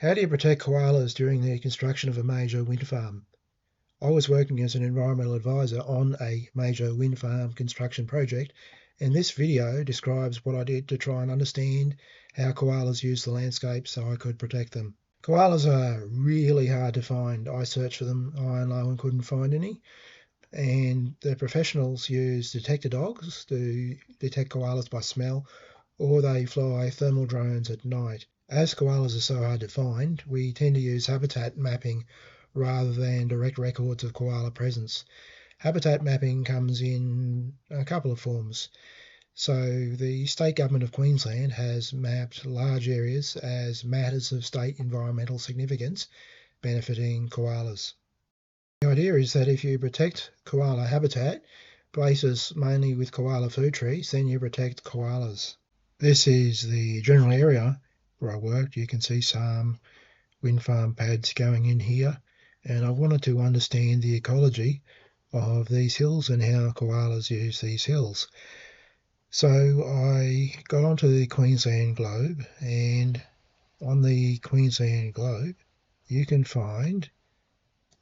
How do you protect koalas during the construction of a major wind farm? I was working as an environmental advisor on a major wind farm construction project, and this video describes what I did to try and understand how koalas use the landscape so I could protect them. Koalas are really hard to find. I searched for them high and low and couldn't find any. And the professionals use detector dogs to detect koalas by smell, or they fly thermal drones at night. As koalas are so hard to find, we tend to use habitat mapping rather than direct records of koala presence. Habitat mapping comes in a couple of forms. So the state government of Queensland has mapped large areas as matters of state environmental significance benefiting koalas. The idea is that if you protect koala habitat, places mainly with koala food trees, then you protect koalas. This is the general area where I worked. You can see some wind farm pads going in here, and I wanted to understand the ecology of these hills and how koalas use these hills. So I got onto the Queensland globe, and on the Queensland globe you can find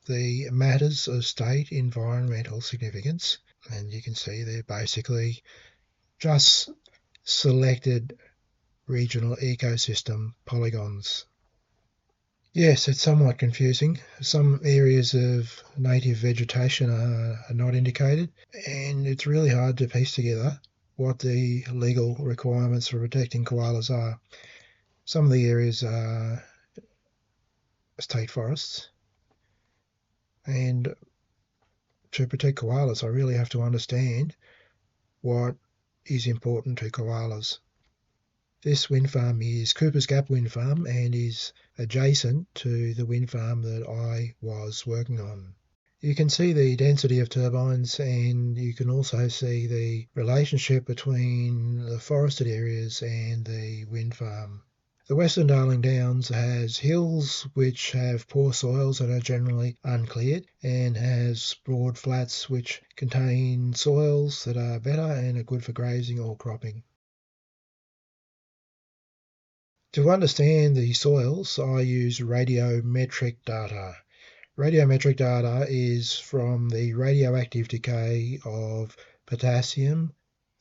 the matters of state environmental significance, and you can see they're basically just selected regional ecosystem polygons. Yes, it's somewhat confusing. Some areas of native vegetation are not indicated, and it's really hard to piece together what the legal requirements for protecting koalas are. Some of the areas are state forests, and to protect koalas, I really have to understand what is important to koalas. This wind farm is Cooper's Gap Wind Farm and is adjacent to the wind farm that I was working on. You can see the density of turbines, and you can also see the relationship between the forested areas and the wind farm. The Western Darling Downs has hills which have poor soils and are generally uncleared, and has broad flats which contain soils that are better and are good for grazing or cropping. To understand the soils, I use radiometric data. Radiometric data is from the radioactive decay of potassium,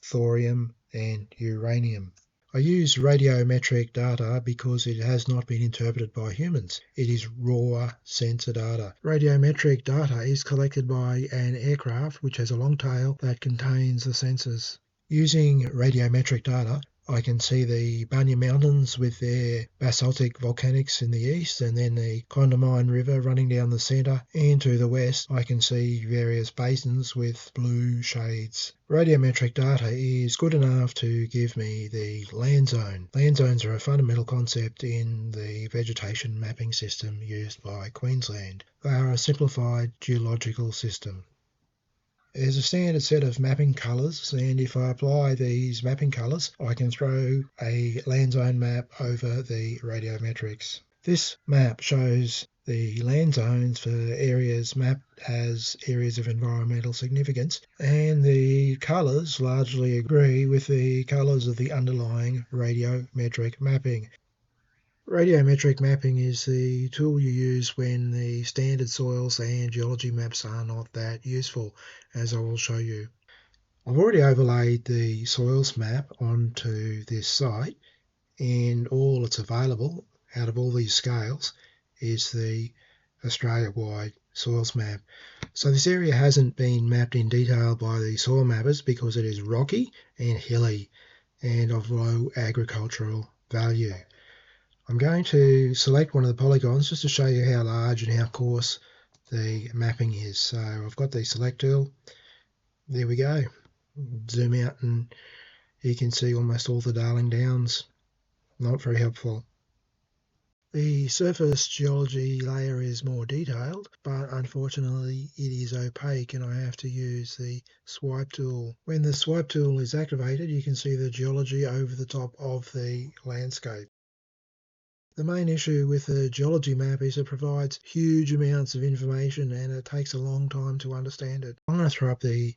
thorium, and uranium. I use radiometric data because it has not been interpreted by humans. It is raw sensor data. Radiometric data is collected by an aircraft which has a long tail that contains the sensors. Using radiometric data, I can see the Bunya Mountains with their basaltic volcanics in the east, and then the Condamine River running down the centre, and to the west I can see various basins with blue shades. Radiometric data is good enough to give me the land zone. Land zones are a fundamental concept in the vegetation mapping system used by Queensland. They are a simplified geological system. There's a standard set of mapping colours, and if I apply these mapping colours, I can throw a land zone map over the radiometrics. This map shows the land zones for areas mapped as areas of environmental significance, and the colours largely agree with the colours of the underlying radiometric mapping. Radiometric mapping is the tool you use when the standard soils and geology maps are not that useful, as I will show you. I've already overlaid the soils map onto this site, and all that's available out of all these scales is the Australia-wide soils map. So this area hasn't been mapped in detail by the soil mappers because it is rocky and hilly and of low agricultural value. I'm going to select one of the polygons just to show you how large and how coarse the mapping is. So I've got the select tool. There we go. Zoom out and you can see almost all the Darling Downs. Not very helpful. The surface geology layer is more detailed, but unfortunately it is opaque and I have to use the swipe tool. When the swipe tool is activated, you can see the geology over the top of the landscape. The main issue with the geology map is it provides huge amounts of information and it takes a long time to understand it. I'm going to throw up the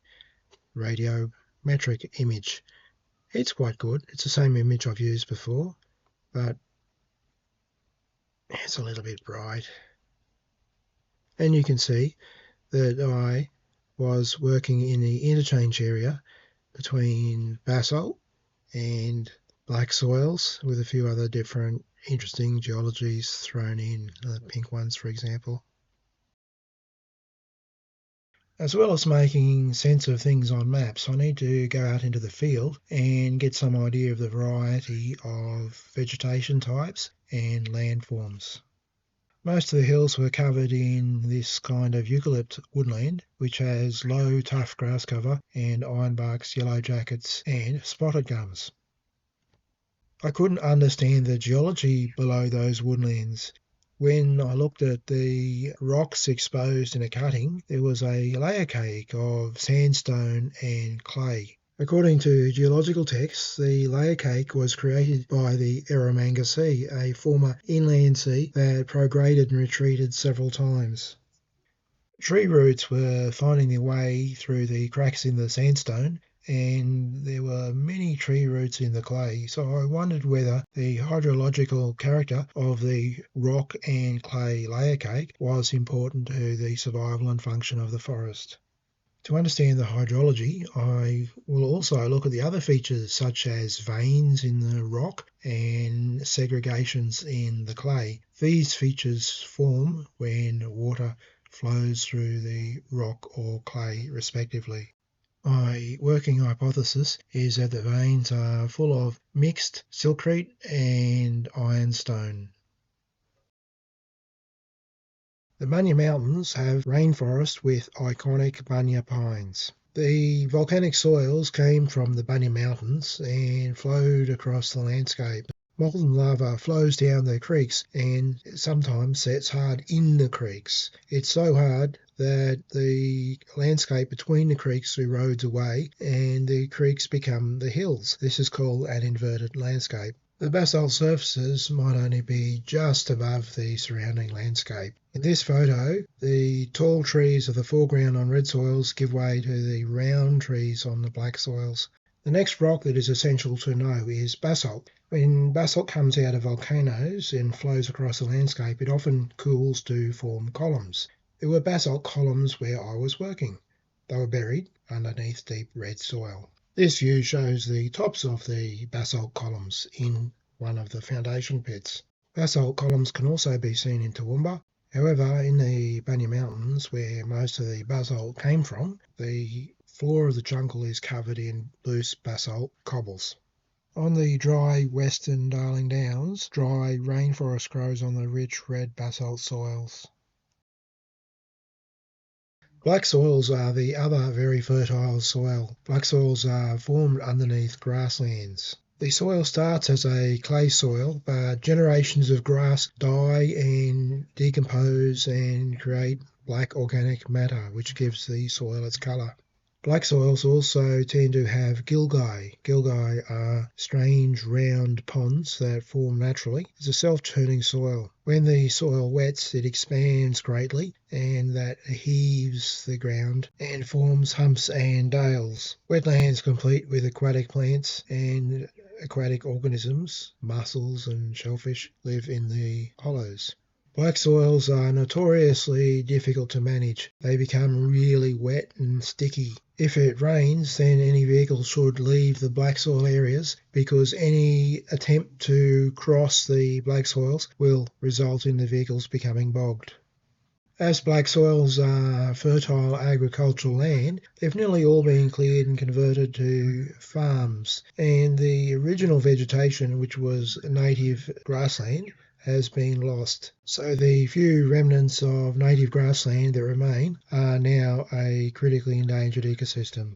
radiometric image. It's quite good. It's the same image I've used before, but It's a little bit bright. And you can see that I was working in the interchange area between basalt and black soils with a few other different interesting geologies thrown in, the pink ones for example. As well as making sense of things on maps, I need to go out into the field and get some idea of the variety of vegetation types and landforms. Most of the hills were covered in this kind of eucalypt woodland, which has low tough grass cover and ironbarks, yellow jackets and spotted gums. I couldn't understand the geology below those woodlands. When I looked at the rocks exposed in a cutting, there was a layer cake of sandstone and clay. According to geological texts, the layer cake was created by the Eromanga Sea, a former inland sea that prograded and retreated several times. Tree roots were finding their way through the cracks in the sandstone, and there were many tree roots in the clay, so I wondered whether the hydrological character of the rock and clay layer cake was important to the survival and function of the forest. To understand the hydrology, I will also look at the other features such as veins in the rock and segregations in the clay. These features form when water flows through the rock or clay respectively. My working hypothesis is that the veins are full of mixed silcrete and ironstone. The Bunya Mountains have rainforest with iconic Bunya pines. The volcanic soils came from the Bunya Mountains and flowed across the landscape. Molten lava flows down the creeks and sometimes sets hard in the creeks. It's so hard that the landscape between the creeks erodes away and the creeks become the hills. This is called an inverted landscape. The basalt surfaces might only be just above the surrounding landscape. In this photo, the tall trees of the foreground on red soils give way to the round trees on the black soils. The next rock that is essential to know is basalt. When basalt comes out of volcanoes and flows across the landscape, it often cools to form columns. There were basalt columns where I was working. They were buried underneath deep red soil. This view shows the tops of the basalt columns in one of the foundation pits. Basalt columns can also be seen in Toowoomba. However, in the Bunya Mountains, where most of the basalt came from, the floor of the jungle is covered in loose basalt cobbles. On the dry western Darling Downs, dry rainforest grows on the rich red basalt soils. Black soils are the other very fertile soil. Black soils are formed underneath grasslands. The soil starts as a clay soil, but generations of grass die and decompose and create black organic matter, which gives the soil its colour. Black soils also tend to have gilgai. Gilgai are strange round ponds that form naturally. It's a self-churning soil. When the soil wets, it expands greatly and that heaves the ground and forms humps and dales. Wetlands complete with aquatic plants and aquatic organisms, mussels and shellfish live in the hollows. Black soils are notoriously difficult to manage. They become really wet and sticky. If it rains, then any vehicle should leave the black soil areas because any attempt to cross the black soils will result in the vehicles becoming bogged. As black soils are fertile agricultural land, they've nearly all been cleared and converted to farms, and the original vegetation, which was native grassland, has been lost. So the few remnants of native grassland that remain are now a critically endangered ecosystem.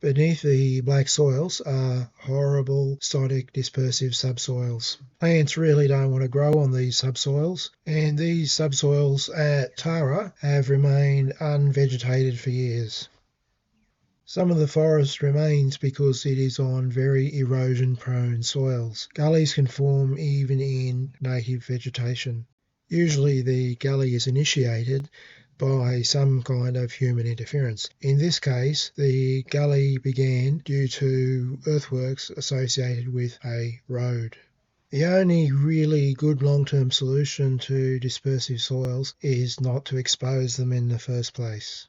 Beneath the black soils are horrible, sodic, dispersive subsoils. Plants really don't want to grow on these subsoils, and these subsoils at Tara have remained unvegetated for years. Some of the forest remains because it is on very erosion-prone soils. Gullies can form even in native vegetation. Usually the gully is initiated by some kind of human interference. In this case, the gully began due to earthworks associated with a road. The only really good long-term solution to dispersive soils is not to expose them in the first place.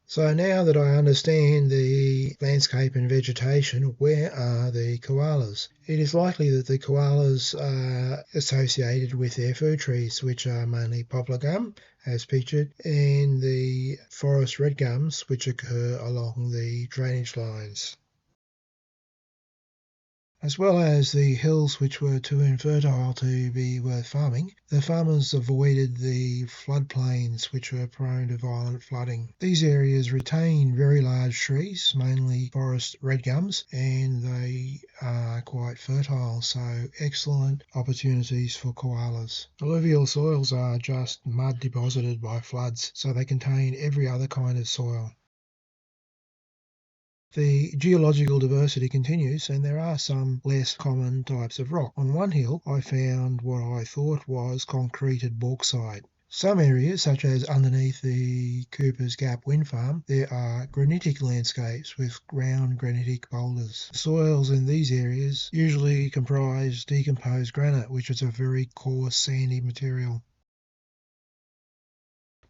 So now that I understand the landscape and vegetation, where are the koalas? It is likely that the koalas are associated with their food trees, which are mainly poplar gum, as pictured, and the forest red gums, which occur along the drainage lines. As well as the hills which were too infertile to be worth farming, the farmers avoided the floodplains which were prone to violent flooding. These areas retain very large trees, mainly forest red gums, and they are quite fertile, so excellent opportunities for koalas. Alluvial soils are just mud deposited by floods, so they contain every other kind of soil. The geological diversity continues, and there are some less common types of rock. On one hill, I found what I thought was concreted bauxite. Some areas, such as underneath the Cooper's Gap wind farm, there are granitic landscapes with round granitic boulders. The soils in these areas usually comprise decomposed granite, which is a very coarse sandy material.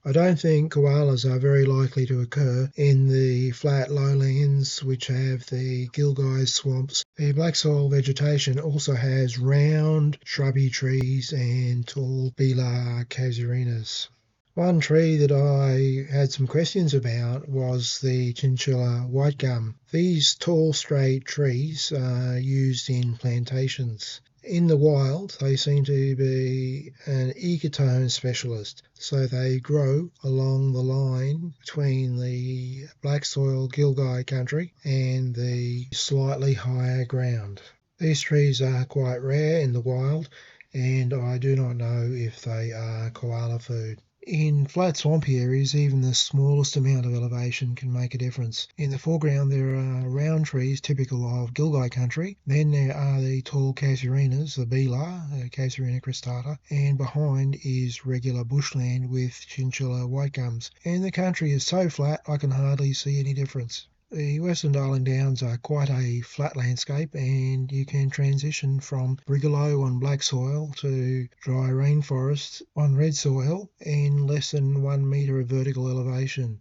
I don't think koalas are very likely to occur in the flat lowlands which have the gilgai swamps. The black soil vegetation also has round shrubby trees and tall belar casuarinas. One tree that I had some questions about was the chinchilla white gum. These tall straight trees are used in plantations. In the wild, they seem to be an ecotone specialist, so they grow along the line between the black soil gilgai country and the slightly higher ground. These trees are quite rare in the wild, and I do not know if they are koala food. In flat swampy areas, even the smallest amount of elevation can make a difference. In the foreground there are round trees typical of gilgai country, then there are the tall casuarinas, the belar, Casuarina cristata, and behind is regular bushland with chinchilla white gums, and the country is so flat I can hardly see any difference. The Western Darling Downs are quite a flat landscape, and you can transition from brigalow on black soil to dry rainforests on red soil in less than 1 metre of vertical elevation.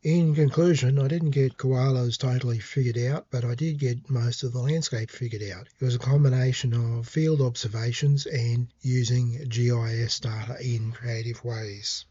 In conclusion, I didn't get koalas totally figured out, but I did get most of the landscape figured out. It was a combination of field observations and using GIS data in creative ways.